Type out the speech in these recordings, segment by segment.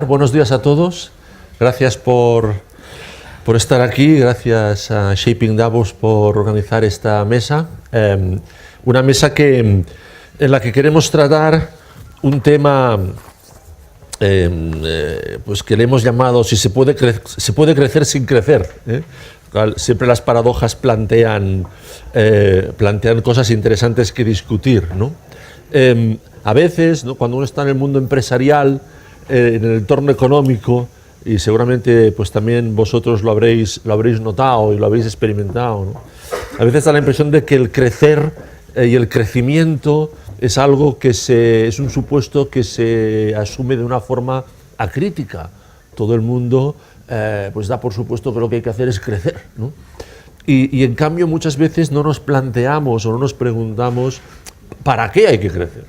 Buenos días a todos. Gracias por estar aquí. Gracias a Shaping Davos por organizar esta mesa. Una mesa en la que queremos tratar un tema pues que le hemos llamado si se puede crecer sin crecer. Siempre las paradojas plantean cosas interesantes que discutir, ¿no? A veces, ¿no?, cuando uno está en el mundo empresarial, en el entorno económico, y seguramente pues también vosotros lo habréis notado y lo habéis experimentado, ¿no? A veces da la impresión de que el crecer y el crecimiento es algo es un supuesto que se asume de una forma acrítica. Todo el mundo pues da por supuesto que lo que hay que hacer es crecer, ¿no? Y en cambio muchas veces no nos planteamos o no nos preguntamos ¿para qué hay que crecer?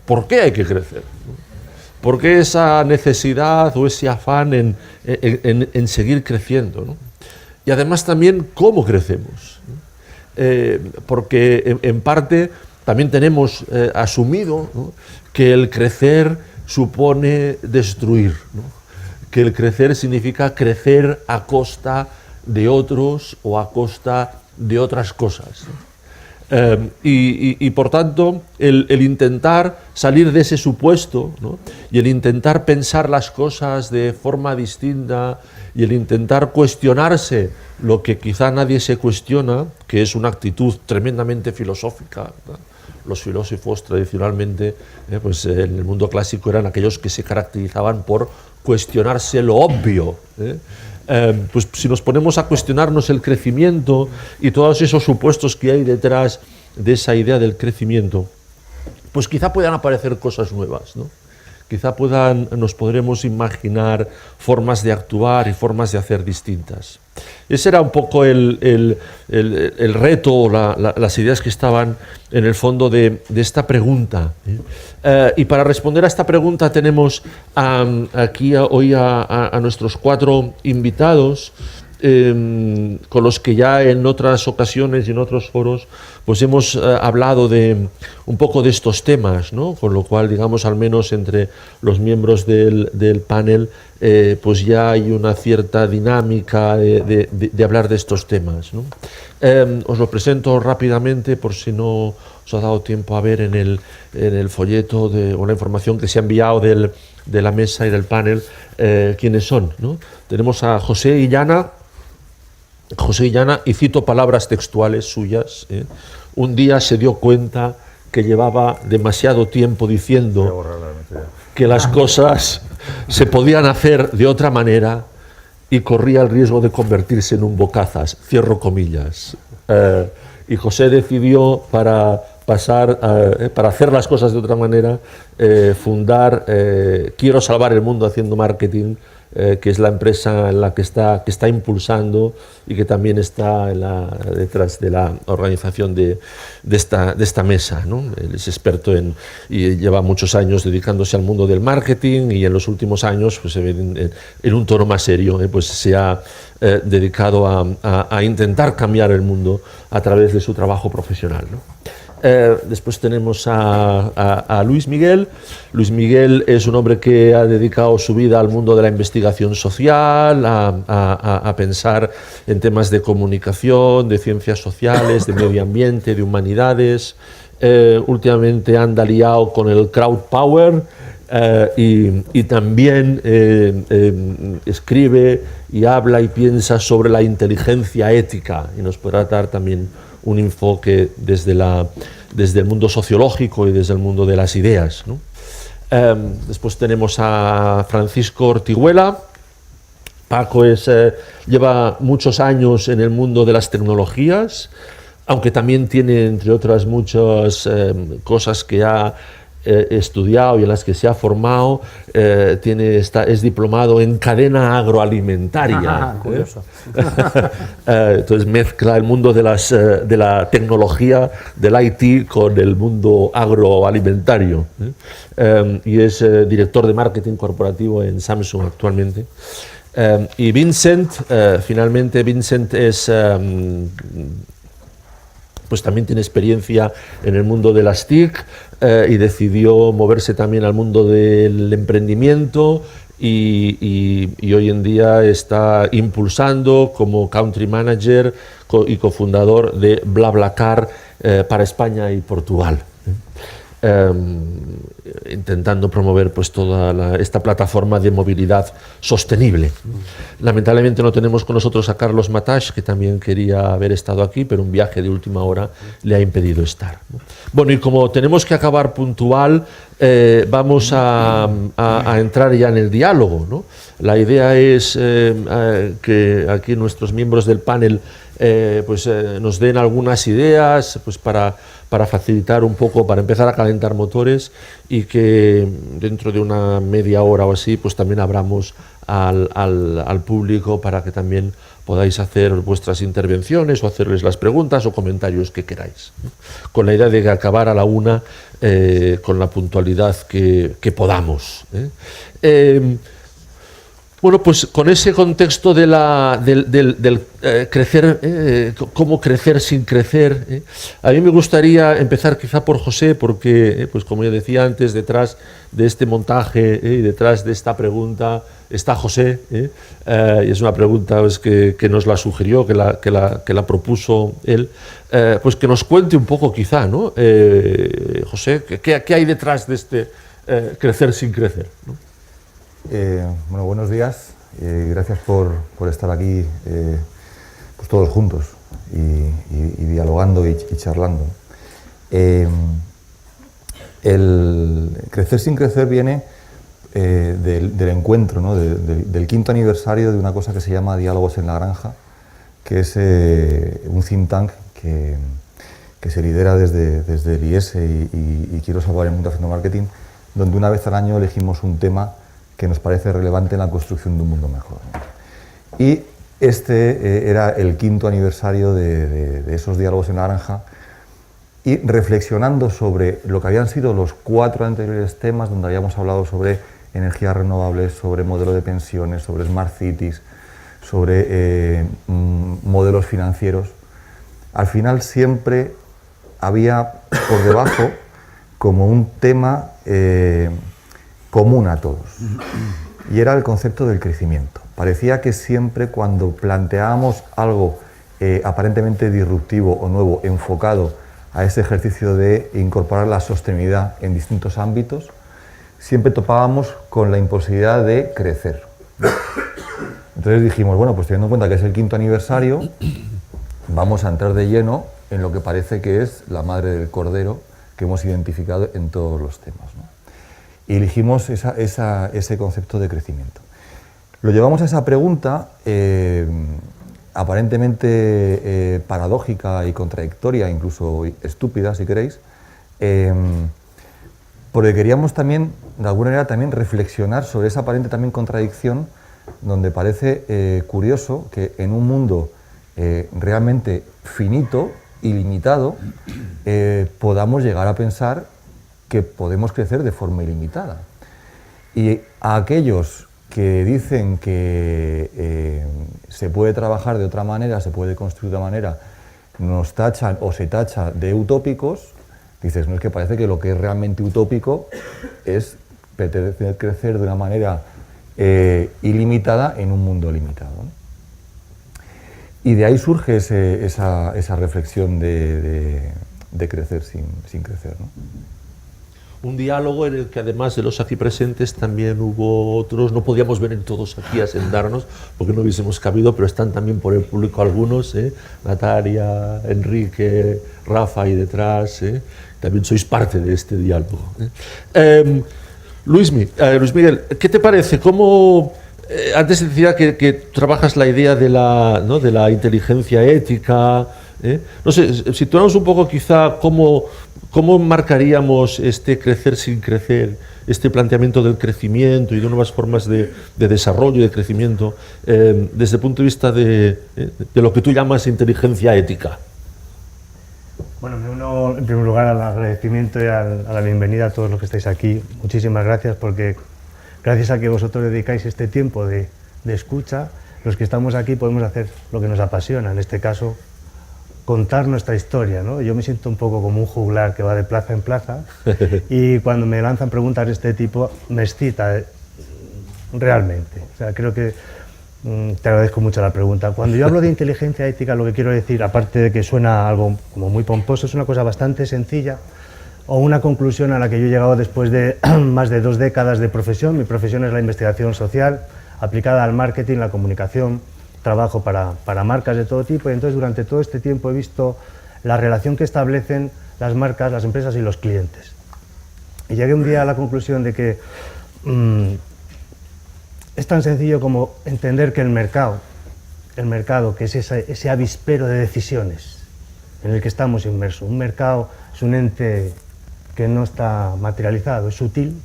¿Por qué hay que crecer? ¿Por qué esa necesidad o ese afán en seguir creciendo, ¿no? Y además también cómo crecemos, ¿no? Porque en parte también tenemos asumido, ¿no?, que el crecer supone destruir, ¿no? Que el crecer significa crecer a costa de otros o a costa de otras cosas, ¿no? Y por tanto el intentar salir de ese supuesto, ¿no?, y el intentar pensar las cosas de forma distinta y el intentar cuestionarse lo que quizá nadie se cuestiona, que es una actitud tremendamente filosófica, ¿no? Los filósofos tradicionalmente pues en el mundo clásico eran aquellos que se caracterizaban por cuestionarse lo obvio, pues si nos ponemos a cuestionarnos el crecimiento y todos esos supuestos que hay detrás de esa idea del crecimiento, pues quizá puedan aparecer cosas nuevas, ¿no? Quizá nos podremos imaginar formas de actuar y formas de hacer distintas. Ese era un poco el reto, las ideas que estaban en el fondo de esta pregunta. Y para responder a esta pregunta tenemos aquí hoy a nuestros 4 invitados, con los que ya en otras ocasiones y en otros foros pues hemos hablado un poco de estos temas, ¿no? Con lo cual, digamos, al menos entre los miembros del panel pues ya hay una cierta dinámica de hablar de estos temas, ¿no? Os lo presento rápidamente por si no os ha dado tiempo a ver en el folleto o la información que se ha enviado de la mesa y del panel quiénes son, ¿no? Tenemos a José Illana, y cito palabras textuales suyas, un día se dio cuenta que llevaba demasiado tiempo diciendo que las cosas se podían hacer de otra manera y corría el riesgo de convertirse en un bocazas, cierro comillas. Y José decidió para hacer las cosas de otra manera, fundar Quiero salvar el mundo haciendo marketing, que es la empresa en la que está impulsando y que también está detrás de la organización de esta mesa, ¿no? Él es experto y lleva muchos años dedicándose al mundo del marketing, y en los últimos años, pues, en un tono más serio, pues se ha dedicado a intentar cambiar el mundo a través de su trabajo profesional, ¿no? Después tenemos a Luis Miguel. Luis Miguel es un hombre que ha dedicado su vida al mundo de la investigación social, a pensar en temas de comunicación, de ciencias sociales, de medio ambiente, de humanidades. Últimamente anda liado con el crowd power, y también escribe y habla y piensa sobre la inteligencia ética, y nos podrá dar también un enfoque desde el mundo sociológico y desde el mundo de las ideas, ¿no? Después tenemos a Francisco Ortiguela. Paco lleva muchos años en el mundo de las tecnologías, aunque también tiene, entre otras muchas cosas que ha estudiado y en las que se ha formado, es diplomado en cadena agroalimentaria. Curioso. Entonces mezcla el mundo de la tecnología, del IT, con el mundo agroalimentario. Y es director de marketing corporativo en Samsung actualmente. Y Vincent, finalmente Vincent pues también tiene experiencia en el mundo de las TIC, y decidió moverse también al mundo del emprendimiento y hoy en día está impulsando como country manager y cofundador de BlaBlaCar para España y Portugal. Intentando promover pues toda esta plataforma de movilidad sostenible. Lamentablemente no tenemos con nosotros a Carlos Mataix, que también quería haber estado aquí, pero un viaje de última hora le ha impedido estar. Bueno, y como tenemos que acabar puntual, vamos a entrar ya en el diálogo, ¿no? La idea es que aquí nuestros miembros del panel nos den algunas ideas pues para facilitar un poco, para empezar a calentar motores, y que dentro de una media hora o así pues también abramos al público para que también podáis hacer vuestras intervenciones o hacerles las preguntas o comentarios que queráis, ¿no? Con la idea de acabar a la 1 con la puntualidad que podamos, ¿eh? Bueno, pues con ese contexto del crecer, cómo crecer sin crecer, a mí me gustaría empezar quizá por José, porque, pues como ya decía antes, detrás de este montaje y detrás de esta pregunta está José, y es una pregunta pues, que nos la sugirió, que la propuso él, pues que nos cuente un poco quizá, ¿no? José, ¿qué hay detrás de este crecer sin crecer, ¿no? Bueno, buenos días, gracias por estar aquí pues todos juntos y dialogando y charlando. El crecer sin crecer viene del encuentro, ¿no? del 5º aniversario de una cosa que se llama Diálogos en la Granja, que es un think tank que se lidera desde el IES y Quiero Salvar el Mundo Haciendo Marketing, donde una vez al año elegimos un tema que nos parece relevante en la construcción de un mundo mejor. Y este era el 5º aniversario de esos diálogos en la granja, y reflexionando sobre lo que habían sido los 4 anteriores temas, donde habíamos hablado sobre energías renovables, sobre modelo de pensiones, sobre smart cities, sobre modelos financieros, al final siempre había por debajo como un tema común a todos, y era el concepto del crecimiento. Parecía que siempre cuando planteábamos algo aparentemente disruptivo o nuevo, enfocado a ese ejercicio de incorporar la sostenibilidad en distintos ámbitos, siempre topábamos con la imposibilidad de crecer. Entonces dijimos, bueno, pues teniendo en cuenta que es el 5º aniversario, vamos a entrar de lleno en lo que parece que es la madre del cordero que hemos identificado en todos los temas, ¿no? Y elegimos ese concepto de crecimiento. Lo llevamos a esa pregunta aparentemente paradójica y contradictoria, incluso estúpida, si queréis, porque queríamos también, de alguna manera, también reflexionar sobre esa aparente también contradicción, donde parece curioso que en un mundo realmente finito y limitado podamos llegar a pensar que podemos crecer de forma ilimitada. Y a aquellos que dicen que se puede trabajar de otra manera, se puede construir de otra manera, nos tachan o se tacha de utópicos. Dices, no, es que parece que lo que es realmente utópico es pretender crecer de una manera ilimitada en un mundo limitado, ¿no? Y de ahí surge esa reflexión de crecer sin crecer, ¿no? Un diálogo en el que además de los aquí presentes también hubo otros, no podíamos venir todos aquí a sentarnos porque no hubiésemos cabido, pero están también por el público algunos, Natalia, Enrique, Rafa y detrás, también sois parte de este diálogo. Luis Miguel, ¿qué te parece? ¿Cómo, antes decía que trabajas la idea de la inteligencia ética? No sé, situamos un poco quizá cómo marcaríamos este crecer sin crecer, este planteamiento del crecimiento y de nuevas formas de desarrollo y de crecimiento desde el punto de vista de lo que tú llamas inteligencia ética. Bueno, me uno en primer lugar al agradecimiento y a la bienvenida a todos los que estáis aquí. Muchísimas gracias, porque gracias a que vosotros dedicáis este tiempo de escucha, los que estamos aquí podemos hacer lo que nos apasiona, en este caso contar nuestra historia, ¿no? Yo me siento un poco como un juglar que va de plaza en plaza y cuando me lanzan preguntas de este tipo me excita realmente. O sea, creo que te agradezco mucho la pregunta. Cuando yo hablo de inteligencia ética, lo que quiero decir, aparte de que suena algo como muy pomposo, es una cosa bastante sencilla o una conclusión a la que yo he llegado después de más de 2 décadas de profesión. Mi profesión es la investigación social aplicada al marketing, la comunicación. Trabajo para marcas de todo tipo y entonces durante todo este tiempo he visto la relación que establecen las marcas, las empresas y los clientes. Y llegué un día a la conclusión de que es tan sencillo como entender que el mercado, que es ese avispero de decisiones en el que estamos inmersos. Un mercado es un ente que no está materializado, es sutil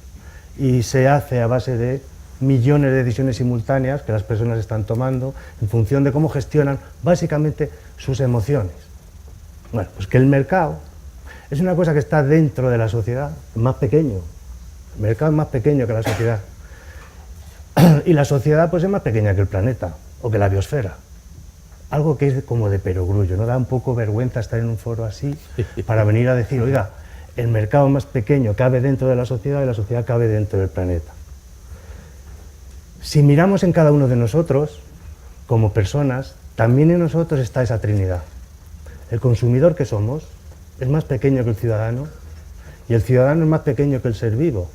y se hace a base de millones de decisiones simultáneas que las personas están tomando en función de cómo gestionan básicamente sus emociones. Bueno, pues que el mercado es una cosa que está dentro de la sociedad, es más pequeño. El mercado es más pequeño que la sociedad. Y la sociedad pues es más pequeña que el planeta o que la biosfera. Algo que es como de perogrullo, ¿no? Da un poco vergüenza estar en un foro así para venir a decir, oiga, el mercado más pequeño cabe dentro de la sociedad y la sociedad cabe dentro del planeta. Si miramos en cada uno de nosotros, como personas, también en nosotros está esa trinidad. El consumidor que somos es más pequeño que el ciudadano y el ciudadano es más pequeño que el ser vivo.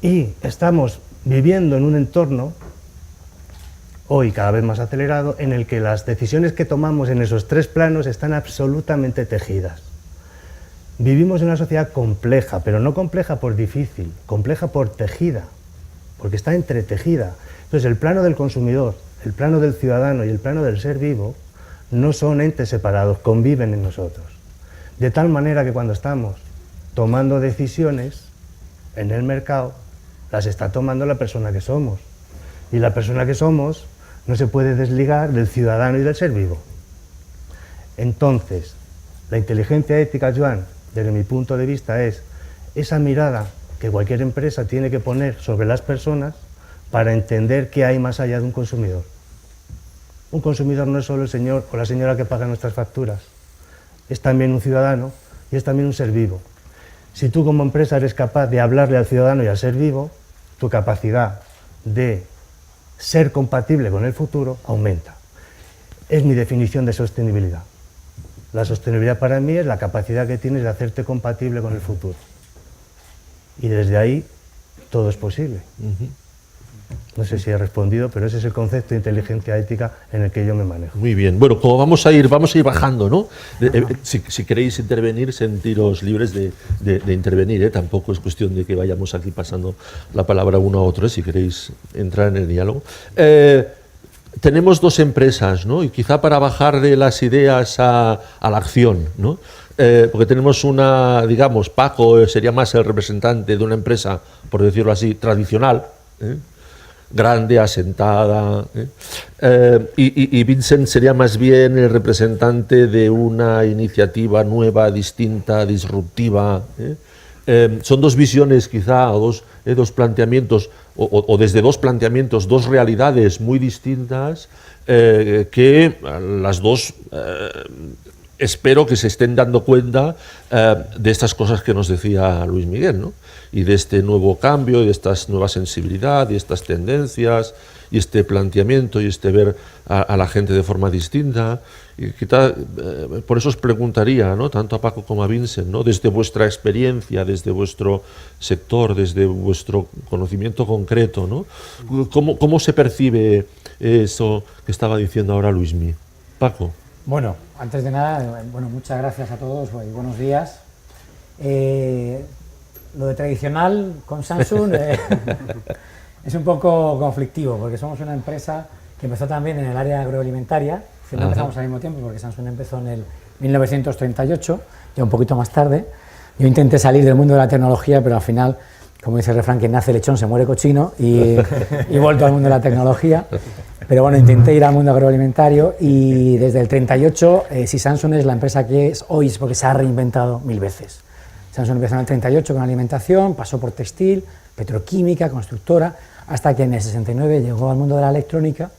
Y estamos viviendo en un entorno, hoy cada vez más acelerado, en el que las decisiones que tomamos en esos 3 planos están absolutamente tejidas. Vivimos en una sociedad compleja, pero no compleja por difícil, compleja por tejida, porque está entretejida. Entonces el plano del consumidor, el plano del ciudadano y el plano del ser vivo no son entes separados, conviven en nosotros. De tal manera que cuando estamos tomando decisiones en el mercado, las está tomando la persona que somos. Y la persona que somos no se puede desligar del ciudadano y del ser vivo. Entonces, la inteligencia ética, Joan, desde mi punto de vista, es esa mirada que cualquier empresa tiene que poner sobre las personas para entender qué hay más allá de un consumidor. Un consumidor no es solo el señor o la señora que paga nuestras facturas, es también un ciudadano y es también un ser vivo. Si tú como empresa eres capaz de hablarle al ciudadano y al ser vivo, tu capacidad de ser compatible con el futuro aumenta. Es mi definición de sostenibilidad. La sostenibilidad para mí es la capacidad que tienes de hacerte compatible con el futuro. Y desde ahí todo es posible. No sé si he respondido, pero ese es el concepto de inteligencia ética en el que yo me manejo. Muy bien. Bueno, como vamos a ir bajando, ¿no? Si queréis intervenir, sentiros libres de intervenir, ¿eh? Tampoco es cuestión de que vayamos aquí pasando la palabra uno a otro, ¿eh? Si queréis entrar en el diálogo. Tenemos 2 empresas, ¿no? Y quizá para bajar de las ideas a la acción, ¿no? Porque tenemos una, digamos, Paco sería más el representante de una empresa, por decirlo así, tradicional, grande, asentada, y Vincent sería más bien el representante de una iniciativa nueva, distinta, disruptiva. Son 2 visiones quizá, o dos planteamientos, o desde 2 planteamientos, 2 realidades muy distintas, que las 2 espero que se estén dando cuenta de estas cosas que nos decía Luis Miguel, ¿no? Y de este nuevo cambio, y de esta nueva sensibilidad, y estas tendencias, y este planteamiento, y este ver a la gente de forma distinta. Y quizá, por eso os preguntaría, ¿no? Tanto a Paco como a Vincent, ¿no? Desde vuestra experiencia, desde vuestro sector, desde vuestro conocimiento concreto, ¿no? ¿Cómo se percibe eso que estaba diciendo ahora Luismi? Paco. Bueno, antes de nada, muchas gracias a todos y buenos días. Lo de tradicional con Samsung es un poco conflictivo, porque somos una empresa que empezó también en el área agroalimentaria. No empezamos al mismo tiempo, porque Samsung empezó en el 1938, ya un poquito más tarde. Yo intenté salir del mundo de la tecnología, pero al final, como dice el refrán, quien nace lechón se muere cochino, y he vuelto al mundo de la tecnología. Pero bueno, intenté ir al mundo agroalimentario y desde el 38, si Samsung es la empresa que es hoy, es porque se ha reinventado 1000 veces. Samsung empezó en el 38 con alimentación, pasó por textil, petroquímica, constructora, hasta que en el 69 llegó al mundo de la electrónica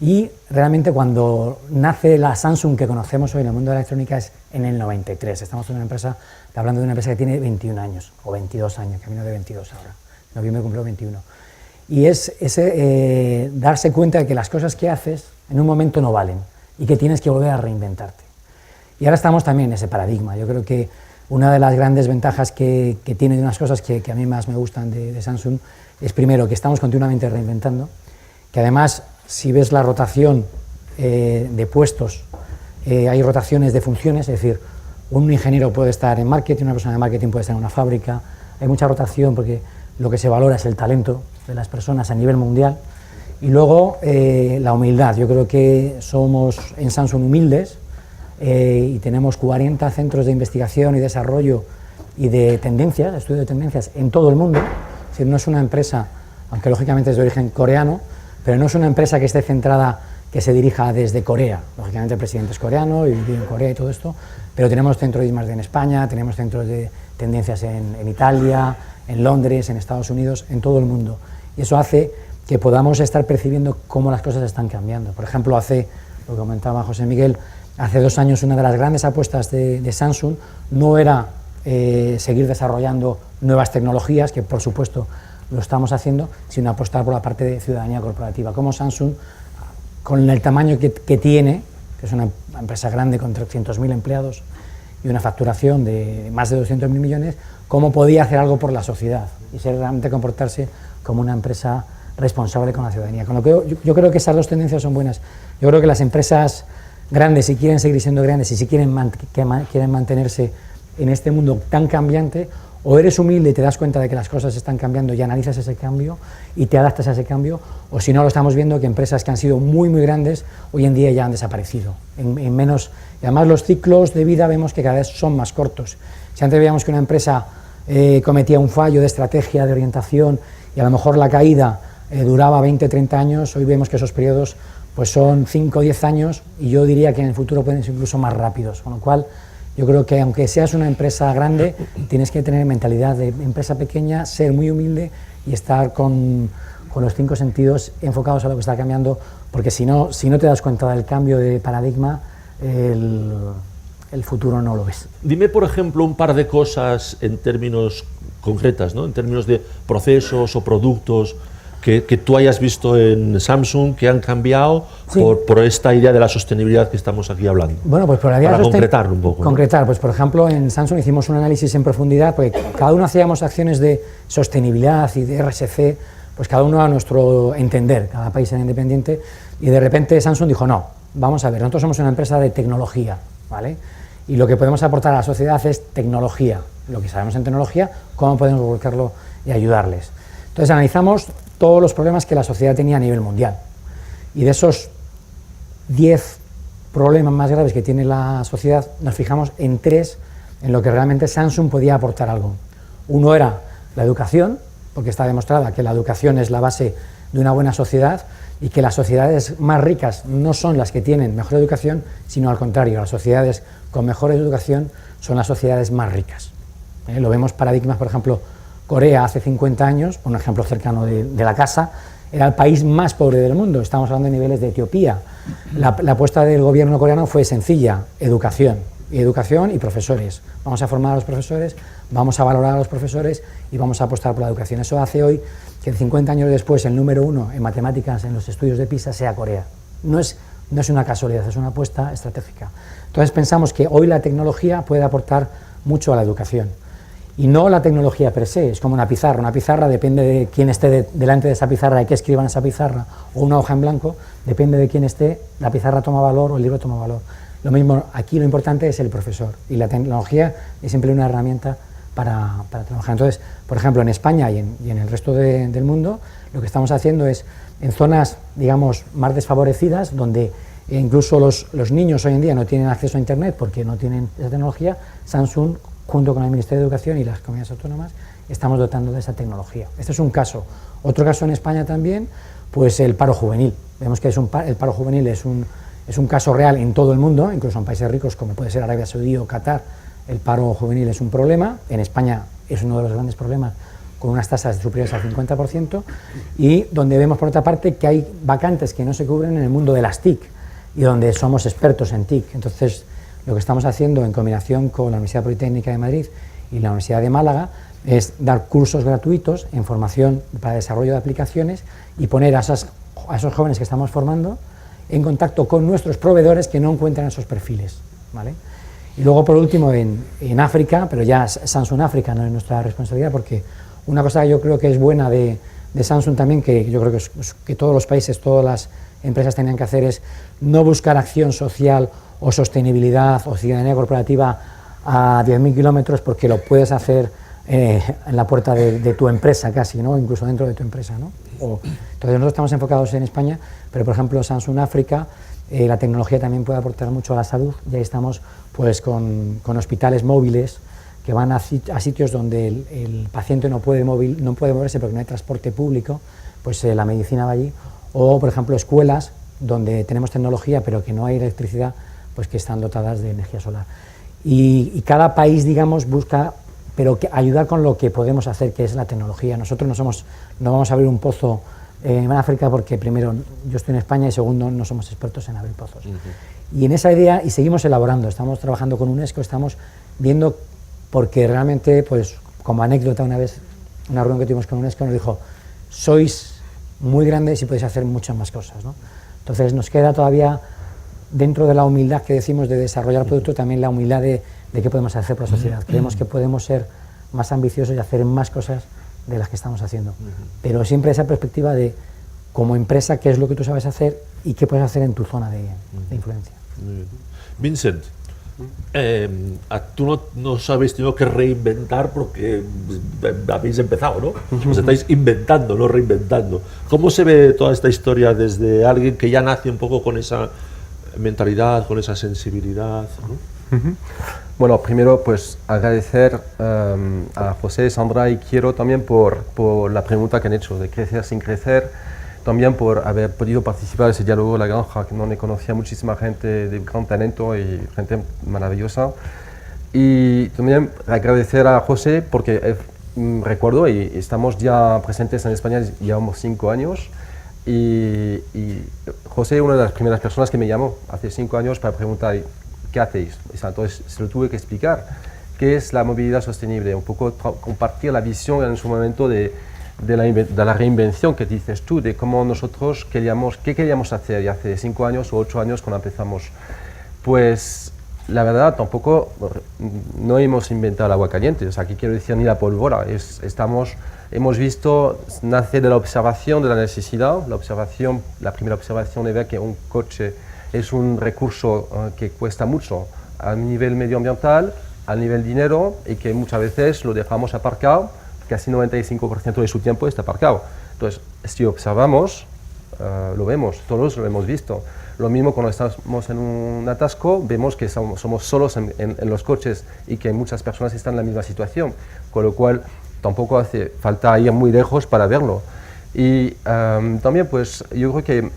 Y realmente cuando nace la Samsung que conocemos hoy en el mundo de la electrónica es en el 93. Estamos hablando de una empresa que tiene 21 años, o 22 años, camino de 22 ahora. En noviembre cumplió 21. Y es darse cuenta de que las cosas que haces en un momento no valen y que tienes que volver a reinventarte. Y ahora estamos también en ese paradigma. Yo creo que una de las grandes ventajas que tiene de unas cosas que a mí más me gustan de Samsung es primero que estamos continuamente reinventando, que además si ves la rotación de puestos, hay rotaciones de funciones, es decir, un ingeniero puede estar en marketing, una persona de marketing puede estar en una fábrica, hay mucha rotación porque lo que se valora es el talento de las personas a nivel mundial. Y luego la humildad, yo creo que somos en Samsung humildes y tenemos 40 centros de investigación y desarrollo y de tendencias, estudio de tendencias en todo el mundo, es decir, no es una empresa, aunque lógicamente es de origen coreano, pero no es una empresa que esté centrada, que se dirija desde Corea. Lógicamente el presidente es coreano y vive en Corea y todo esto, pero tenemos centros de I+D en España, tenemos centros de tendencias en Italia, en Londres, en Estados Unidos, en todo el mundo. Y eso hace que podamos estar percibiendo cómo las cosas están cambiando. Por ejemplo, lo que comentaba José Miguel, hace 2 años una de las grandes apuestas de Samsung no era seguir desarrollando nuevas tecnologías, que por supuesto lo estamos haciendo, sino apostar por la parte de ciudadanía corporativa. Como Samsung, con el tamaño que tiene, que es una empresa grande con 300.000 empleados y una facturación de más de 200.000 millones, cómo podía hacer algo por la sociedad y realmente comportarse como una empresa responsable con la ciudadanía. Con lo que yo creo que esas dos tendencias son buenas. Yo creo que las empresas grandes, si quieren seguir siendo grandes y si quieren mantenerse en este mundo tan cambiante, o eres humilde y te das cuenta de que las cosas están cambiando y analizas ese cambio y te adaptas a ese cambio, o si no, lo estamos viendo que empresas que han sido muy grandes hoy en día ya han desaparecido en menos, y además los ciclos de vida vemos que cada vez son más cortos. Si antes veíamos que una empresa cometía un fallo de estrategia, de orientación, y a lo mejor la caída duraba 20-30 años, hoy vemos que esos periodos pues son 5 o 10 años, y yo diría que en el futuro pueden ser incluso más rápidos, con lo cual yo creo que aunque seas una empresa grande, tienes que tener mentalidad de empresa pequeña, ser muy humilde y estar con los 5 sentidos enfocados a lo que está cambiando, porque si no te das cuenta del cambio de paradigma, el futuro no lo ves. Dime, por ejemplo, un par de cosas en términos concretas, ¿no? En términos de procesos o productos que tú hayas visto en Samsung que han cambiado sí. por esta idea de la sostenibilidad que estamos aquí hablando. Bueno, pues por la idea para concretar un poco. Concretar, ¿no? Pues por ejemplo en Samsung hicimos un análisis en profundidad, porque cada uno hacíamos acciones de sostenibilidad y de RSC, pues cada uno a nuestro entender, cada país era independiente, y de repente Samsung dijo, no, vamos a ver, nosotros somos una empresa de tecnología, ¿vale? Y lo que podemos aportar a la sociedad es tecnología, lo que sabemos en tecnología, cómo podemos volcarlo y ayudarles. Entonces analizamos todos los problemas que la sociedad tenía a nivel mundial, y de esos 10 problemas más graves que tiene la sociedad, nos fijamos en 3 en lo que realmente Samsung podía aportar algo. Uno era la educación, porque está demostrada que la educación es la base de una buena sociedad, y que las sociedades más ricas no son las que tienen mejor educación, sino al contrario, las sociedades con mejor educación son las sociedades más ricas. Lo vemos paradigmas, por ejemplo, Corea hace 50 años, un ejemplo cercano de la casa, era el país más pobre del mundo, estamos hablando de niveles de Etiopía. La apuesta del gobierno coreano fue sencilla, educación y profesores. Vamos a formar a los profesores, vamos a valorar a los profesores y vamos a apostar por la educación. Eso hace hoy que 50 años después el número 1 en matemáticas en los estudios de PISA sea Corea. No es una casualidad, es una apuesta estratégica. Entonces pensamos que hoy la tecnología puede aportar mucho a la educación. Y no la tecnología per se, es como una pizarra depende de quién esté delante de esa pizarra y qué escriba en esa pizarra, o una hoja en blanco, depende de quién esté, la pizarra toma valor o el libro toma valor. Lo mismo, aquí lo importante es el profesor, y la tecnología es siempre una herramienta para trabajar. Entonces, por ejemplo, en España y en el resto del mundo, lo que estamos haciendo es, en zonas, digamos, más desfavorecidas, donde incluso los niños hoy en día no tienen acceso a Internet porque no tienen esa tecnología, Samsung, junto con el Ministerio de Educación y las comunidades autónomas, estamos dotando de esa tecnología. Este es un caso. Otro caso en España también, pues el paro juvenil. Vemos que el paro juvenil es un caso real en todo el mundo, incluso en países ricos como puede ser Arabia Saudí o Qatar, el paro juvenil es un problema. En España es uno de los grandes problemas con unas tasas superiores al 50%, y donde vemos por otra parte que hay vacantes que no se cubren en el mundo de las TIC, y donde somos expertos en TIC. Entonces, lo que estamos haciendo en combinación con la Universidad Politécnica de Madrid y la Universidad de Málaga es dar cursos gratuitos en formación para desarrollo de aplicaciones y poner a esos jóvenes que estamos formando en contacto con nuestros proveedores que no encuentran esos perfiles, ¿vale? Y luego, por último, en África, pero ya Samsung África no es nuestra responsabilidad, porque una cosa que yo creo que es buena de Samsung también, que yo creo que todos los países, todas las empresas tenían que hacer, es no buscar acción social o sostenibilidad o ciudadanía corporativa a 10.000 kilómetros, porque lo puedes hacer en la puerta de tu empresa casi, ¿no? Incluso dentro de tu empresa, ¿no? Entonces nosotros estamos enfocados en España, pero por ejemplo Samsung África, la tecnología también puede aportar mucho a la salud, y ahí estamos pues con hospitales móviles que van a sitios donde el paciente no puede moverse porque no hay transporte público, pues la medicina va allí, o por ejemplo escuelas donde tenemos tecnología pero que no hay electricidad, pues que están dotadas de energía solar. Y cada país, digamos, busca pero ayudar con lo que podemos hacer, que es la tecnología. Nosotros no vamos a abrir un pozo en África porque, primero, yo estoy en España y, segundo, no somos expertos en abrir pozos. Y en esa idea, y seguimos elaborando, estamos trabajando con UNESCO, estamos viendo, porque realmente, pues, como anécdota, una vez, una reunión que tuvimos con UNESCO nos dijo: sois muy grandes y podéis hacer muchas más cosas, ¿no? Entonces nos queda todavía, dentro de la humildad que decimos de desarrollar producto, también la humildad de qué podemos hacer por la sociedad. Creemos que podemos ser más ambiciosos y hacer más cosas de las que estamos haciendo. Pero siempre esa perspectiva de, como empresa, qué es lo que tú sabes hacer y qué puedes hacer en tu zona de influencia. Vincent, tú no os habéis tenido que reinventar porque habéis empezado, ¿no? Os estáis inventando, no reinventando. ¿Cómo se ve toda esta historia desde alguien que ya nace un poco con esa mentalidad, con esa sensibilidad, ¿no? Bueno, primero pues agradecer a José, Sandra y Quiero también por la pregunta que han hecho de crecer sin crecer, también por haber podido participar en ese diálogo de la granja, que donde conocía muchísima gente de gran talento y gente maravillosa. Y también agradecer a José porque recuerdo, y estamos ya presentes en España, llevamos 5 años, y José es una de las primeras personas que me llamó hace 5 años para preguntar: ¿qué hacéis? Entonces se lo tuve que explicar, qué es la movilidad sostenible, un poco compartir la visión en su momento de la reinvención que dices tú, de cómo nosotros qué queríamos hacer, y hace 5 años o 8 años cuando empezamos. Pues la verdad tampoco no hemos inventado el agua caliente, o sea, aquí quiero decir ni la pólvora, hemos visto nacer de la observación de la necesidad, la primera observación de ver que un coche es un recurso que cuesta mucho a nivel medioambiental, a nivel dinero, y que muchas veces lo dejamos aparcado, casi 95% de su tiempo está aparcado. Entonces, si observamos, lo vemos, todos lo hemos visto. Lo mismo cuando estamos en un atasco, vemos que somos solos en los coches y que muchas personas están en la misma situación, con lo cual tampoco hace falta ir muy lejos para verlo. Y también, pues, yo creo que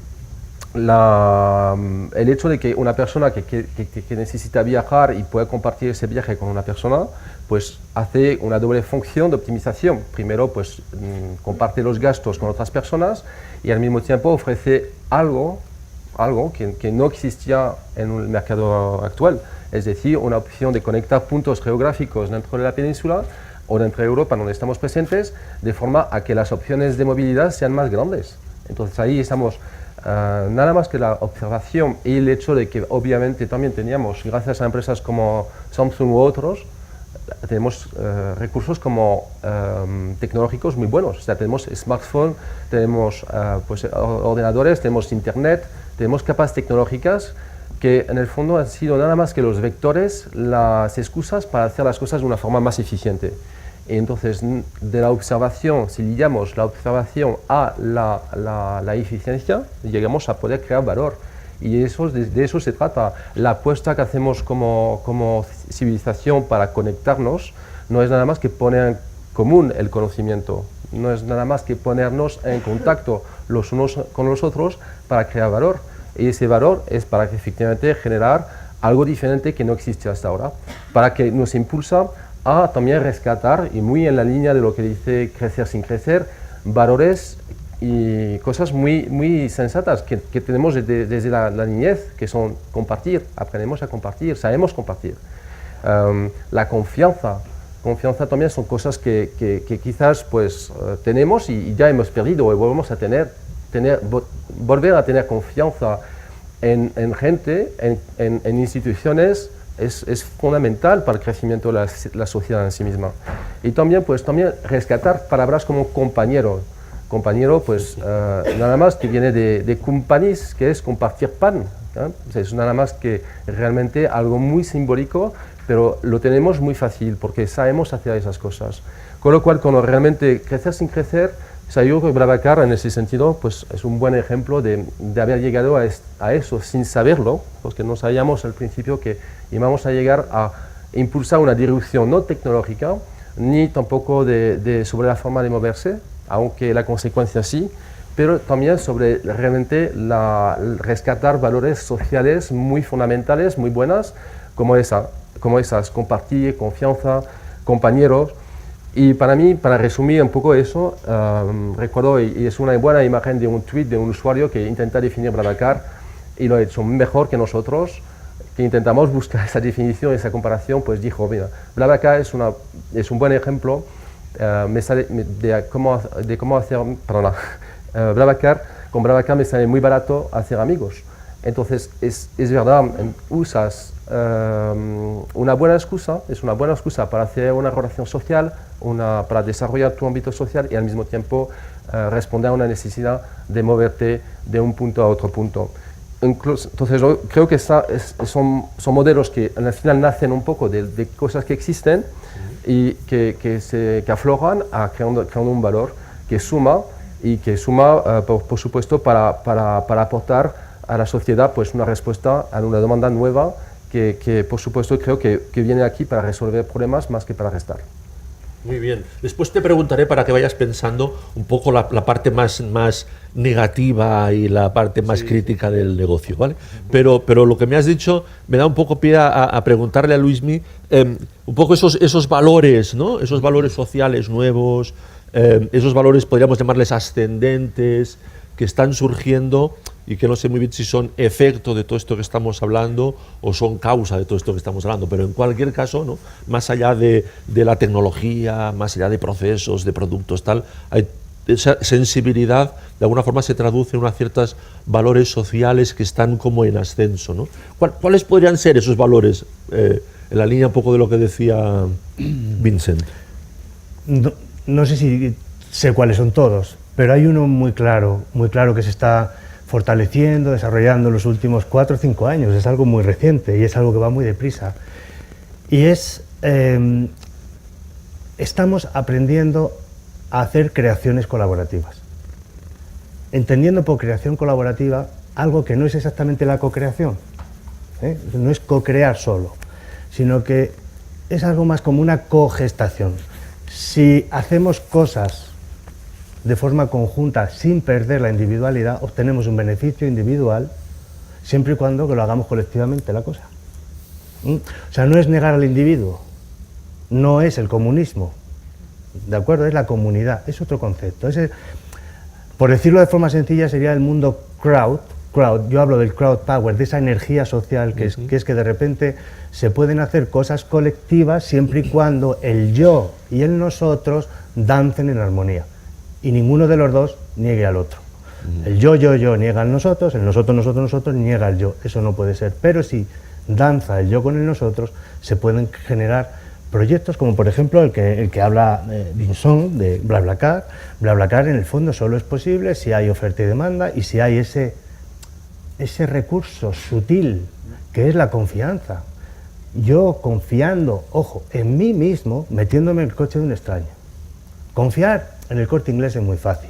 el hecho de que una persona que necesita viajar y pueda compartir ese viaje con una persona, pues hace una doble función de optimización. Primero, pues comparte los gastos con otras personas y al mismo tiempo ofrece algo que no existía en el mercado actual. Es decir, una opción de conectar puntos geográficos dentro de la península o dentro de Europa donde estamos presentes, de forma a que las opciones de movilidad sean más grandes. Entonces ahí estamos. Nada más que la observación y el hecho de que obviamente también teníamos, gracias a empresas como Samsung u otros, tenemos recursos como tecnológicos muy buenos. O sea, tenemos smartphones, tenemos pues, ordenadores, tenemos internet, tenemos capas tecnológicas que en el fondo han sido nada más que los vectores, las excusas para hacer las cosas de una forma más eficiente. Y entonces, de la observación, si ligamos la observación a la eficiencia, llegamos a poder crear valor. Y de eso se trata. La apuesta que hacemos como civilización para conectarnos no es nada más que poner en común el conocimiento, no es nada más que ponernos en contacto los unos con los otros para crear valor. Y ese valor es para que efectivamente generar algo diferente que no existe hasta ahora, para que nos impulsa a también rescatar, y muy en la línea de lo que dice Crecer sin crecer, valores y cosas muy, muy sensatas que tenemos desde la niñez, que son compartir, aprendemos a compartir, sabemos compartir. La confianza también son cosas que quizás pues, tenemos y ya hemos perdido, y volvemos a volver a tener confianza en gente, en instituciones, es fundamental para el crecimiento de la sociedad en sí misma. Y también, pues, rescatar palabras como compañero. Compañero, pues nada más que viene de companis, que es compartir pan. Es nada más que realmente algo muy simbólico, pero lo tenemos muy fácil porque sabemos hacer esas cosas. Con lo cual, cuando realmente crecer sin crecer, yo creo que BlaBlaCar en ese sentido pues, es un buen ejemplo de haber llegado a eso sin saberlo, porque no sabíamos al principio que íbamos a llegar a impulsar una disrupción no tecnológica, ni tampoco sobre la forma de moverse, aunque la consecuencia sí, pero también sobre realmente rescatar valores sociales muy fundamentales, muy buenas, como esas, compartir, confianza, compañeros. Y para mí, para resumir un poco eso, recuerdo, y es una buena imagen de un tweet de un usuario que intenta definir BlaBlaCar y lo ha hecho mejor que nosotros, que intentamos buscar esa definición, esa comparación, pues dijo, mira, BlaBlaCar es un buen ejemplo de cómo hacer, perdona, BlaBlaCar, con BlaBlaCar me sale muy barato hacer amigos. Entonces, es verdad, usas una buena excusa, es una buena excusa para hacer una relación social, para desarrollar tu ámbito social y al mismo tiempo responder a una necesidad de moverte de un punto a otro punto. Entonces yo creo que son modelos que al final nacen un poco de cosas que existen y que afloran creando un valor que suma y que suma, por supuesto, para aportar a la sociedad pues, una respuesta a una demanda nueva que por supuesto, creo que viene aquí para resolver problemas más que para restar. Muy bien. Después te preguntaré para que vayas pensando un poco la parte más negativa y la parte más crítica del negocio, ¿vale? Pero lo que me has dicho me da un poco pie a preguntarle a Luismi un poco esos valores, ¿no? Esos valores sociales nuevos, esos valores, podríamos llamarles ascendentes, que están surgiendo y que no sé muy bien si son efecto de todo esto que estamos hablando o son causa de todo esto que estamos hablando, pero en cualquier caso, ¿no? Más allá de la tecnología, más allá de procesos, de productos, tal, hay esa sensibilidad, de alguna forma se traduce en unos ciertos valores sociales que están como en ascenso, ¿no? ¿Cuáles podrían ser esos valores, en la línea un poco de lo que decía Vincent? No sé si sé cuáles son todos, pero hay uno muy claro que se está fortaleciendo, desarrollando en los últimos 4 o 5 años, es algo muy reciente y es algo que va muy deprisa. Y estamos aprendiendo a hacer creaciones colaborativas, entendiendo por creación colaborativa algo que no es exactamente la co-creación, no es co-crear solo, sino que es algo más como una cogestación. Si hacemos cosas de forma conjunta, sin perder la individualidad, obtenemos un beneficio individual, siempre y cuando que lo hagamos colectivamente la cosa. O sea, no es negar al individuo, no es el comunismo, ¿de acuerdo? Es la comunidad, es otro concepto. Por decirlo de forma sencilla, sería el mundo crowd. Yo hablo del crowd power, de esa energía social que es que de repente se pueden hacer cosas colectivas siempre y cuando el yo y el nosotros dancen en armonía. Y ninguno de los dos niegue al otro. El yo niega al nosotros, el nosotros niega al yo. Eso no puede ser. Pero si danza el yo con el nosotros, se pueden generar proyectos como por ejemplo el que habla Vincent de BlaBlaCar. BlaBlaCar en el fondo solo es posible si hay oferta y demanda y si hay ese recurso sutil que es la confianza. Yo confiando, ojo, en mí mismo, metiéndome en el coche de un extraño. Confiar en el Corte Inglés es muy fácil,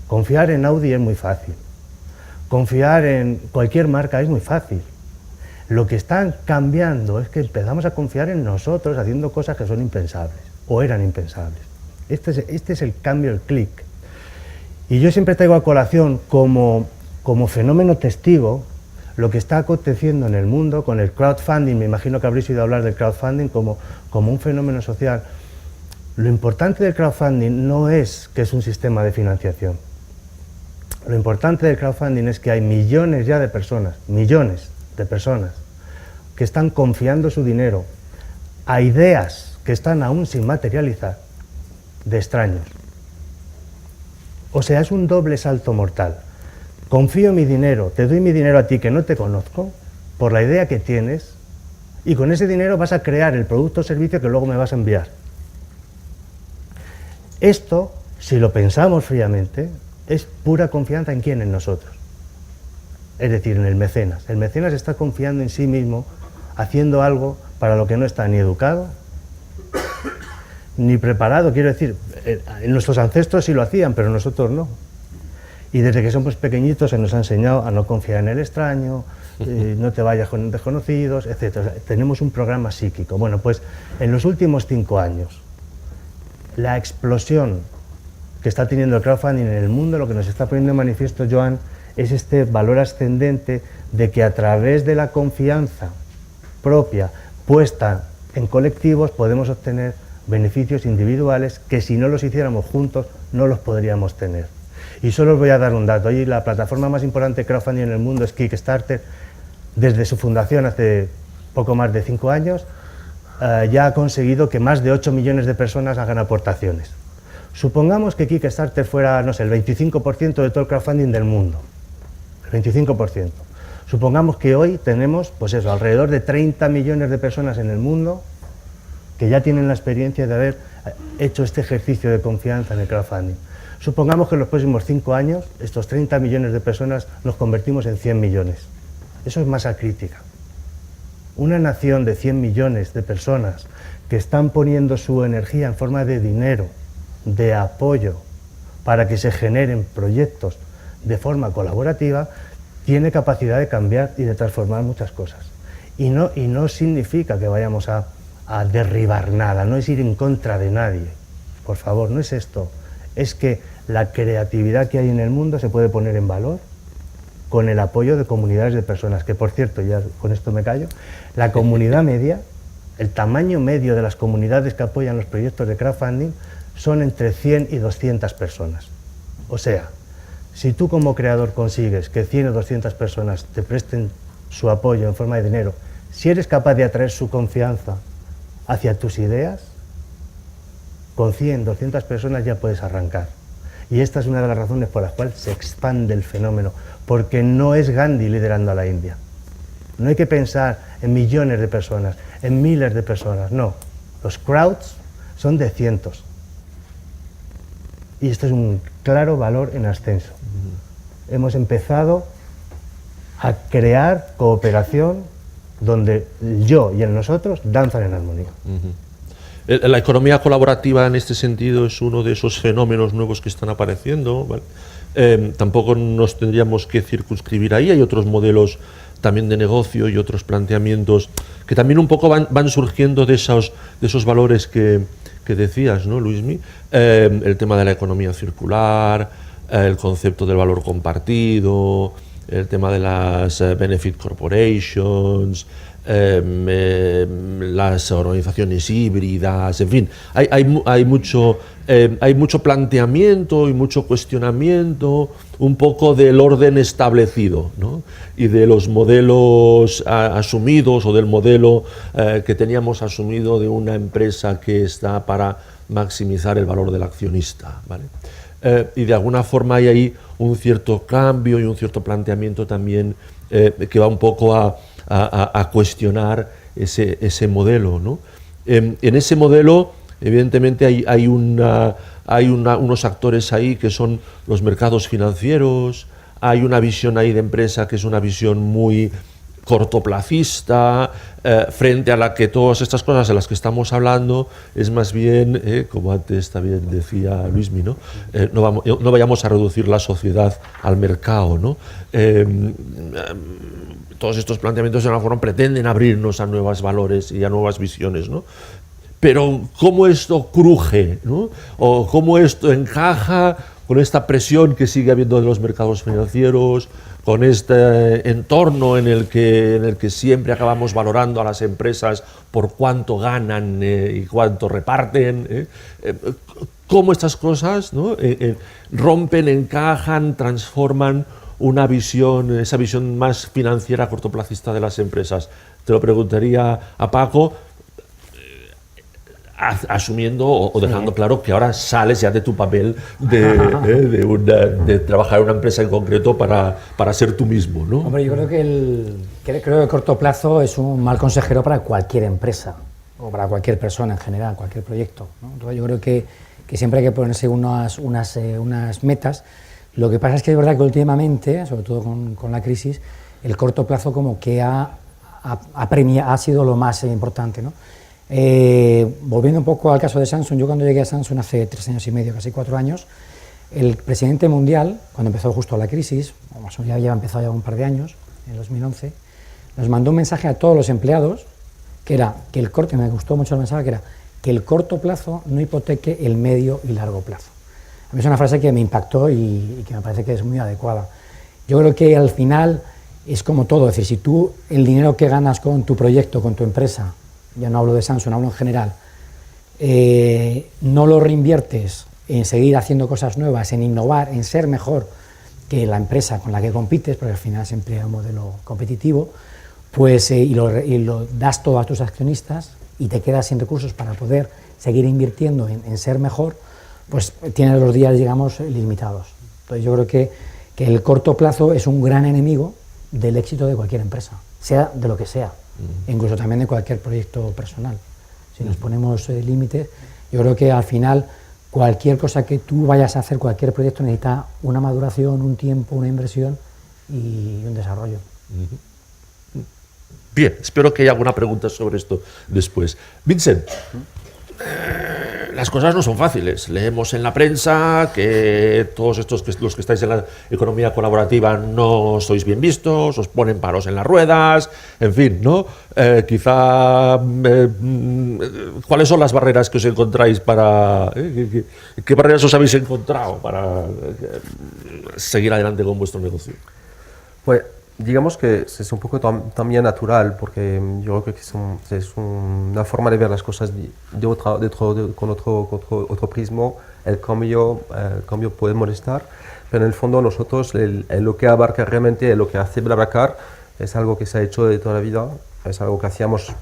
confiar en Audi es muy fácil, confiar en cualquier marca es muy fácil. Lo que está cambiando es que empezamos a confiar en nosotros haciendo cosas que son impensables o eran impensables. Este es el cambio, el clic. Y yo siempre traigo a colación como fenómeno testigo lo que está aconteciendo en el mundo con el crowdfunding. Me imagino que habréis oído hablar del crowdfunding como un fenómeno social. Lo importante del crowdfunding no es que es un sistema de financiación. Lo importante del crowdfunding es que hay millones ya de personas, que están confiando su dinero a ideas que están aún sin materializar, de extraños. O sea, es un doble salto mortal. Confío mi dinero, te doy mi dinero a ti que no te conozco, por la idea que tienes, y con ese dinero vas a crear el producto o servicio que luego me vas a enviar. Esto, si lo pensamos fríamente, es pura confianza en quién, en nosotros. Es decir, en el mecenas. El mecenas está confiando en sí mismo, haciendo algo para lo que no está ni educado, ni preparado. Quiero decir, nuestros ancestros sí lo hacían, pero nosotros no. Y desde que somos pequeñitos se nos ha enseñado a no confiar en el extraño, no te vayas con desconocidos, etc. O sea, tenemos un programa psíquico. Bueno, pues en los últimos 5 años, la explosión que está teniendo el crowdfunding en el mundo, lo que nos está poniendo de manifiesto, Joan, es este valor ascendente de que a través de la confianza propia puesta en colectivos podemos obtener beneficios individuales que si no los hiciéramos juntos no los podríamos tener. Y solo os voy a dar un dato. Hoy la plataforma más importante de crowdfunding en el mundo es Kickstarter. Desde su fundación hace poco más de 5 años ya ha conseguido que más de 8 millones de personas hagan aportaciones. Supongamos que Kickstarter fuera, no sé, el 25% de todo el crowdfunding del mundo. El 25%. Supongamos que hoy tenemos, pues eso, alrededor de 30 millones de personas en el mundo que ya tienen la experiencia de haber hecho este ejercicio de confianza en el crowdfunding. Supongamos que en los próximos 5 años, estos 30 millones de personas nos convertimos en 100 millones. Eso es masa crítica. Una nación de 100 millones de personas que están poniendo su energía en forma de dinero, de apoyo, para que se generen proyectos de forma colaborativa, tiene capacidad de cambiar y de transformar muchas cosas. Y no significa que vayamos a derribar nada, no es ir en contra de nadie. Por favor, no es esto. Es que la creatividad que hay en el mundo se puede poner en valor con el apoyo de comunidades de personas, que por cierto, ya con esto me callo, la comunidad media, el tamaño medio de las comunidades que apoyan los proyectos de crowdfunding son entre 100 y 200 personas. O sea, si tú como creador consigues que 100 o 200 personas te presten su apoyo en forma de dinero, si eres capaz de atraer su confianza hacia tus ideas, con 100, 200 personas ya puedes arrancar. Y esta es una de las razones por las cuales se expande el fenómeno, porque no es Gandhi liderando a la India. No hay que pensar en millones de personas, en miles de personas, no. Los crowds son de cientos. Y esto es un claro valor en ascenso. Hemos empezado a crear cooperación donde el yo y el nosotros danzan en armonía. La economía colaborativa en este sentido es uno de esos fenómenos nuevos que están apareciendo, ¿vale? Tampoco nos tendríamos que circunscribir ahí, hay otros modelos también de negocio y otros planteamientos que también un poco van surgiendo de esos valores que decías, ¿no, Luismi? El tema de la economía circular, el concepto del valor compartido, el tema de las benefit corporations, las organizaciones híbridas, en fin, hay mucho planteamiento y mucho cuestionamiento un poco del orden establecido, ¿no? Y de los modelos asumidos o del modelo que teníamos asumido de una empresa que está para maximizar el valor del accionista, ¿vale? Y de alguna forma hay ahí un cierto cambio y un cierto planteamiento también que va un poco a cuestionar ese modelo, ¿no? En ese modelo, evidentemente, hay unos actores ahí que son los mercados financieros, hay una visión ahí de empresa que es una visión muy cortoplacista, frente a la que todas estas cosas de las que estamos hablando es más bien, como antes también decía Luismi, ¿no? No vayamos a reducir la sociedad al mercado, ¿no? Todos estos planteamientos de alguna forma pretenden abrirnos a nuevos valores y a nuevas visiones, ¿no? pero cómo esto cruje, ¿no? O cómo esto encaja con esta presión que sigue habiendo de los mercados financieros, con este entorno en el que siempre acabamos valorando a las empresas por cuánto ganan y cuánto reparten. Cómo estas cosas, ¿no? Rompen, encajan, transforman una visión, esa visión más financiera cortoplacista de las empresas. Te lo preguntaría a Paco, asumiendo o dejando claro que ahora sales ya de tu papel de trabajar en una empresa en concreto para ser tú mismo, ¿no? Hombre, yo creo que el corto plazo es un mal consejero para cualquier empresa o para cualquier persona en general, cualquier proyecto, ¿no? Entonces yo creo que siempre hay que ponerse unas metas. Lo que pasa es que es verdad que últimamente, sobre todo con la crisis, el corto plazo como que ha sido lo más importante, ¿no? Volviendo un poco al caso de Samsung, yo cuando llegué a Samsung hace 3 años y medio, casi 4 años, el presidente mundial, cuando empezó justo la crisis, ya había empezado ya un par de años, en 2011, nos mandó un mensaje a todos los empleados, que era que el corto, me gustó mucho el mensaje, que era que el corto plazo no hipoteque el medio y largo plazo. A mí es una frase que me impactó y que me parece que es muy adecuada. Yo creo que al final es como todo, es decir, si tú el dinero que ganas con tu proyecto, con tu empresa, ya no hablo de Samsung, hablo en general, no lo reinviertes en seguir haciendo cosas nuevas, en innovar, en ser mejor que la empresa con la que compites, porque al final siempre hay un modelo competitivo, pues, y lo das todo a tus accionistas y te quedas sin recursos para poder seguir invirtiendo en ser mejor, pues tienes los días, digamos, limitados. Entonces yo creo que el corto plazo es un gran enemigo del éxito de cualquier empresa, sea de lo que sea, incluso también de cualquier proyecto personal. Si nos ponemos límites, yo creo que al final cualquier cosa que tú vayas a hacer, cualquier proyecto necesita una maduración, un tiempo, una inversión y un desarrollo. Bien, espero que haya alguna pregunta sobre esto después. Vincent, las cosas no son fáciles. Leemos en la prensa que todos los que estáis en la economía colaborativa no sois bien vistos, os ponen palos en las ruedas, en fin, ¿no? ¿Cuáles son las barreras que os encontráis para... ¿Qué barreras os habéis encontrado para seguir adelante con vuestro negocio? Pues digamos que es un poco también natural, porque yo creo que es una forma de ver las cosas con otro prisma. El cambio puede molestar, pero en el fondo nosotros lo que abarca realmente, lo que hace BlaBlaCar, es algo que se ha hecho de toda la vida, es algo que hacemos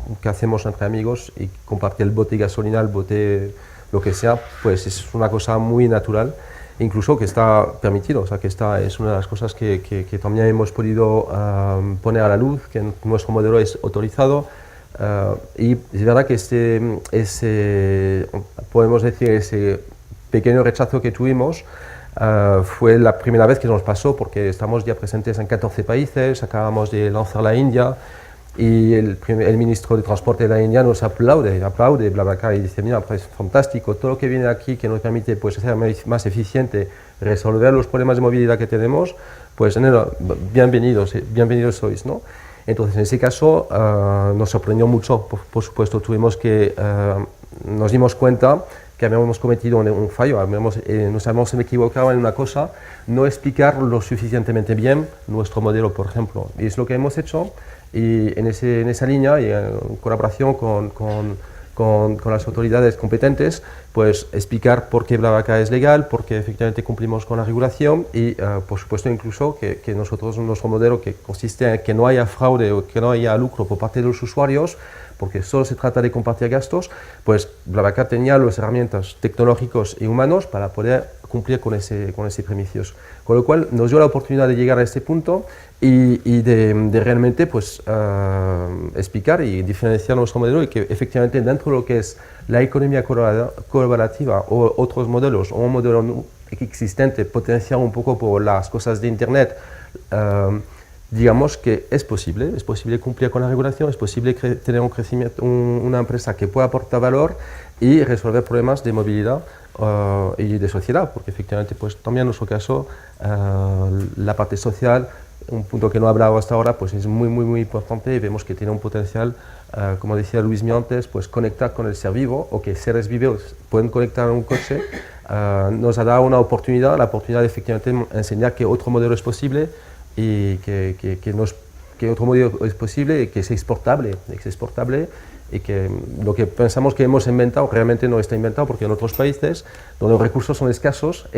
entre amigos, y compartir el bote de gasolina, el bote lo que sea, pues es una cosa muy natural. Incluso que está permitido, o sea, que es una de las cosas que también hemos podido poner a la luz, que nuestro modelo es autorizado, y es verdad que podemos decir, ese pequeño rechazo que tuvimos fue la primera vez que nos pasó, porque estamos ya presentes en 14 países, acabamos de lanzar la India, y el ministro de Transporte de la India nos aplaude BlaBlaCar y dice, mira, pues fantástico, todo lo que viene aquí que nos permite pues ser más eficiente, resolver los problemas de movilidad que tenemos, pues bienvenidos sois, ¿no? Entonces en ese caso nos sorprendió mucho, por supuesto, nos dimos cuenta que habíamos cometido un fallo, nos habíamos equivocado en una cosa, no explicar lo suficientemente bien nuestro modelo, por ejemplo, y es lo que hemos hecho. Y en esa línea, y en colaboración con las autoridades competentes, pues explicar por qué BlaBlaCar es legal, por qué efectivamente cumplimos con la regulación y, por supuesto, incluso que nuestro modelo, que consiste en que no haya fraude o que no haya lucro por parte de los usuarios, porque solo se trata de compartir gastos, pues BlaBlaCar tenía las herramientas tecnológicos y humanos para poder cumplir con ese premisio. Con lo cual nos dio la oportunidad de llegar a este punto y de realmente pues, explicar y diferenciar nuestro modelo, y que efectivamente dentro de lo que es la economía colaborativa o otros modelos, o un modelo existente potenciado un poco por las cosas de Internet, digamos que es posible cumplir con la regulación, es posible tener un crecimiento, una empresa que pueda aportar valor y resolver problemas de movilidad y de sociedad, porque efectivamente pues también en nuestro caso la parte social un punto que no he hablado hasta ahora, pues es muy, muy, muy importante y vemos que tiene un potencial, como decía Luis antes, pues conectar con el ser vivo o que seres vivos pueden conectar a un coche, nos ha dado una oportunidad, la oportunidad de efectivamente enseñar que otro modelo es posible y que otro modelo es posible y que es exportable y que lo que pensamos que hemos inventado realmente no está inventado, porque en otros países donde los recursos son escasos,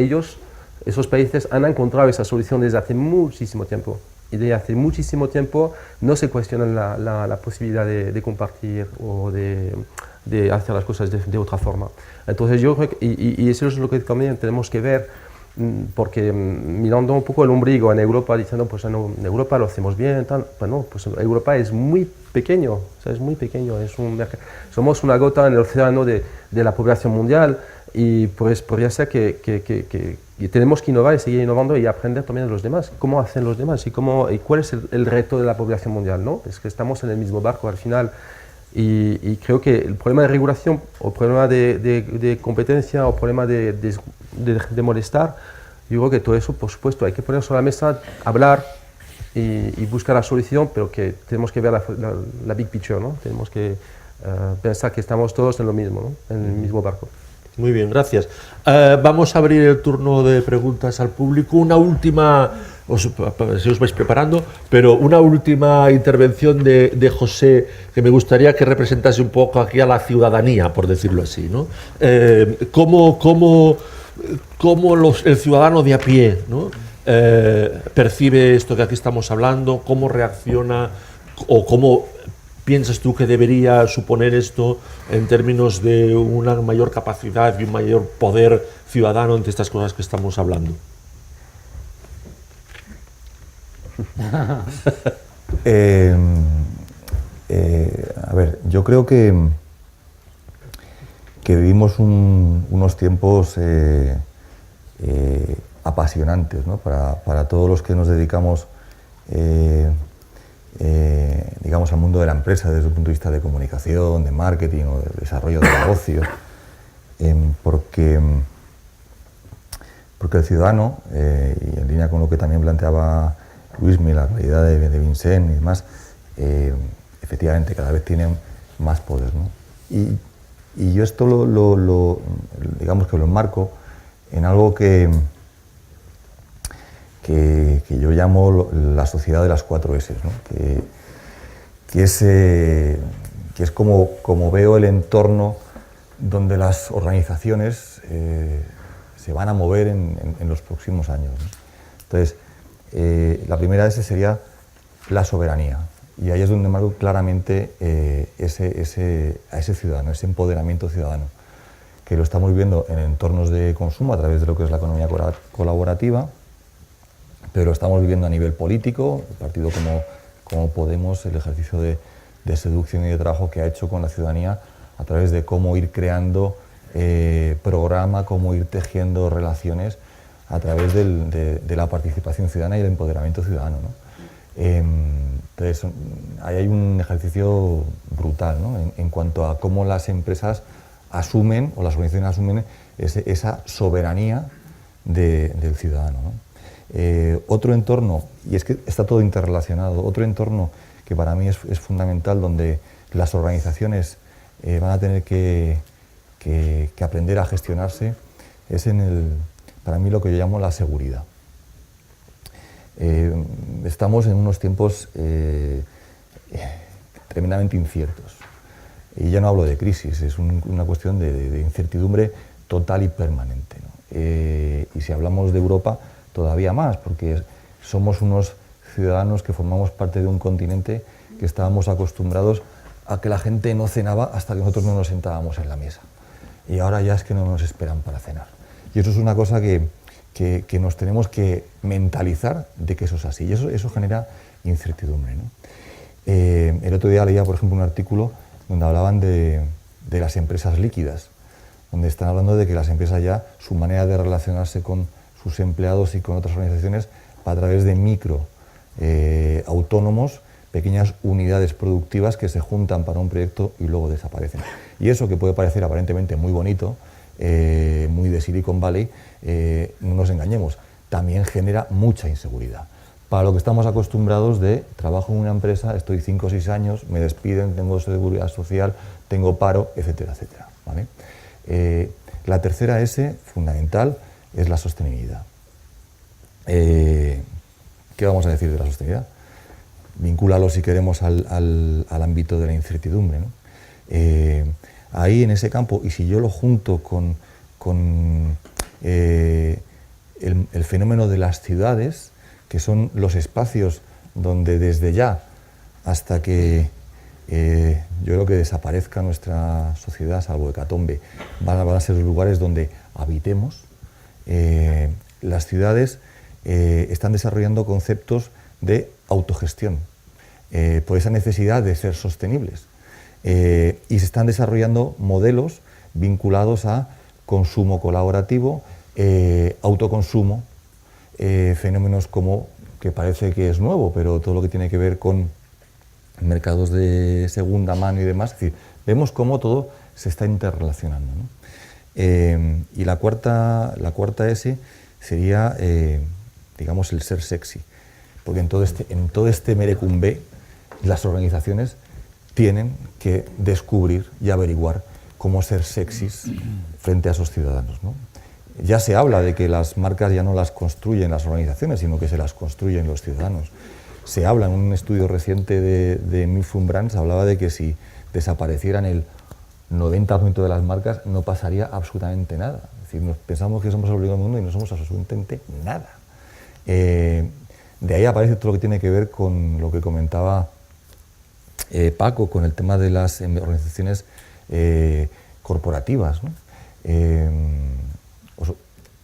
esos países han encontrado esa solución desde hace muchísimo tiempo. Y desde hace muchísimo tiempo no se cuestiona la posibilidad de compartir o de hacer las cosas de otra forma. Entonces yo creo que, y eso es lo que también tenemos que ver, porque mirando un poco el ombligo en Europa, diciendo, pues en Europa lo hacemos bien, tal, bueno, pues Europa es muy pequeño, o sea, es muy pequeño, somos una gota en el océano de la población mundial, y pues podría ser que tenemos que innovar y seguir innovando y aprender también de los demás, cómo hacen los demás y cuál es el reto de la población mundial, ¿no? Es que estamos en el mismo barco al final. Y creo que el problema de regulación o problema de competencia o problema de molestar, yo creo que todo eso, por supuesto, hay que poner sobre la mesa, hablar y buscar la solución, pero que tenemos que ver la big picture, ¿no? Tenemos que pensar que estamos todos en lo mismo, ¿no? En el mismo barco. Muy bien, gracias. Vamos a abrir el turno de preguntas al público. Una última, si os vais preparando, pero una última intervención de José, que me gustaría que representase un poco aquí a la ciudadanía, por decirlo así, ¿no? ¿Cómo el ciudadano de a pie, ¿no? Percibe esto que aquí estamos hablando? ¿Cómo reacciona o cómo piensas tú que debería suponer esto en términos de una mayor capacidad y un mayor poder ciudadano ante estas cosas que estamos hablando? A ver, yo creo que vivimos unos tiempos apasionantes, ¿no? Para todos los que nos dedicamos digamos, al mundo de la empresa desde un punto de vista de comunicación, de marketing o de desarrollo de negocios, porque el ciudadano, y en línea con lo que también planteaba Luismi, la realidad de Vincent y demás, efectivamente cada vez tienen más poder, ¿no? Y yo esto digamos que lo enmarco en algo que yo llamo la sociedad de las 4 S, ¿no? que es como veo el entorno donde las organizaciones se van a mover en los próximos años, ¿no? Entonces, la primera S sería la soberanía, y ahí es donde marco claramente a ese ciudadano, ese empoderamiento ciudadano, que lo estamos viendo en entornos de consumo a través de lo que es la economía colaborativa, pero lo estamos viviendo a nivel político, el partido como Podemos, el ejercicio de seducción y de trabajo que ha hecho con la ciudadanía a través de cómo ir creando programa, cómo ir tejiendo relaciones a través de la participación ciudadana y el empoderamiento ciudadano, ¿no? Entonces, ahí hay un ejercicio brutal, ¿no? en cuanto a cómo las empresas asumen, o las organizaciones asumen, esa soberanía del ciudadano, ¿no? Otro entorno, y es que está todo interrelacionado, otro entorno que para mí es fundamental, donde las organizaciones van a tener que aprender a gestionarse, es para mí lo que yo llamo la seguridad. Estamos en unos tiempos tremendamente inciertos, y ya no hablo de crisis, es una cuestión de incertidumbre total y permanente, ¿no? Y si hablamos de Europa, todavía más, porque somos unos ciudadanos que formamos parte de un continente que estábamos acostumbrados a que la gente no cenaba hasta que nosotros no nos sentábamos en la mesa, y ahora ya es que no nos esperan para cenar, y eso es una cosa que nos tenemos que mentalizar de que eso es así, y eso genera incertidumbre, ¿no? El otro día leía, por ejemplo, un artículo donde hablaban de las empresas líquidas, donde están hablando de que las empresas ya, su manera de relacionarse con sus empleados y con otras organizaciones va a través de autónomos, pequeñas unidades productivas que se juntan para un proyecto y luego desaparecen. Y eso, que puede parecer aparentemente muy bonito, muy de Silicon Valley, no nos engañemos, también genera mucha inseguridad, para lo que estamos acostumbrados de trabajo en una empresa, estoy 5 o 6 años, me despiden, tengo seguridad social, tengo paro, etcétera, etcétera, ¿vale? La tercera S, fundamental, es la sostenibilidad. ¿Qué vamos a decir de la sostenibilidad? Vincúlalo, si queremos, al ámbito de la incertidumbre, ¿no? Ahí, en ese campo, y si yo lo junto con el fenómeno de las ciudades, que son los espacios donde desde ya hasta que yo creo que desaparezca nuestra sociedad, salvo hecatombe, van a ser los lugares donde habitemos. Las ciudades están desarrollando conceptos de autogestión, por esa necesidad de ser sostenibles, y se están desarrollando modelos vinculados a consumo colaborativo, autoconsumo, fenómenos como, que parece que es nuevo, pero todo lo que tiene que ver con mercados de segunda mano y demás, es decir, vemos cómo todo se está interrelacionando, ¿no? Y la cuarta S sería, digamos, el ser sexy, porque en todo este merecumbe las organizaciones tienen que descubrir y averiguar cómo ser sexys frente a esos ciudadanos, ¿no? Ya se habla de que las marcas ya no las construyen las organizaciones, sino que se las construyen los ciudadanos. Se habla, en un estudio reciente de Mifun Brands, hablaba de que si desaparecieran el 90% de las marcas no pasaría absolutamente nada. Es decir, pensamos que somos el único mundo y no somos absolutamente nada. De ahí aparece todo lo que tiene que ver con lo que comentaba Paco, con el tema de las organizaciones corporativas, ¿no?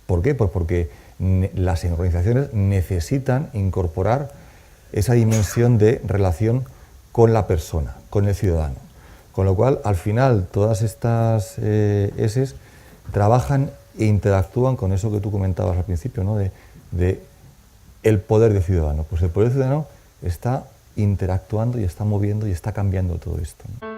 ¿Por qué? Pues porque las organizaciones necesitan incorporar esa dimensión de relación con la persona, con el ciudadano. Con lo cual, al final, todas estas S's trabajan e interactúan con eso que tú comentabas al principio, ¿no? de el poder del ciudadano. Pues el poder ciudadano está interactuando y está moviendo y está cambiando todo esto, ¿no?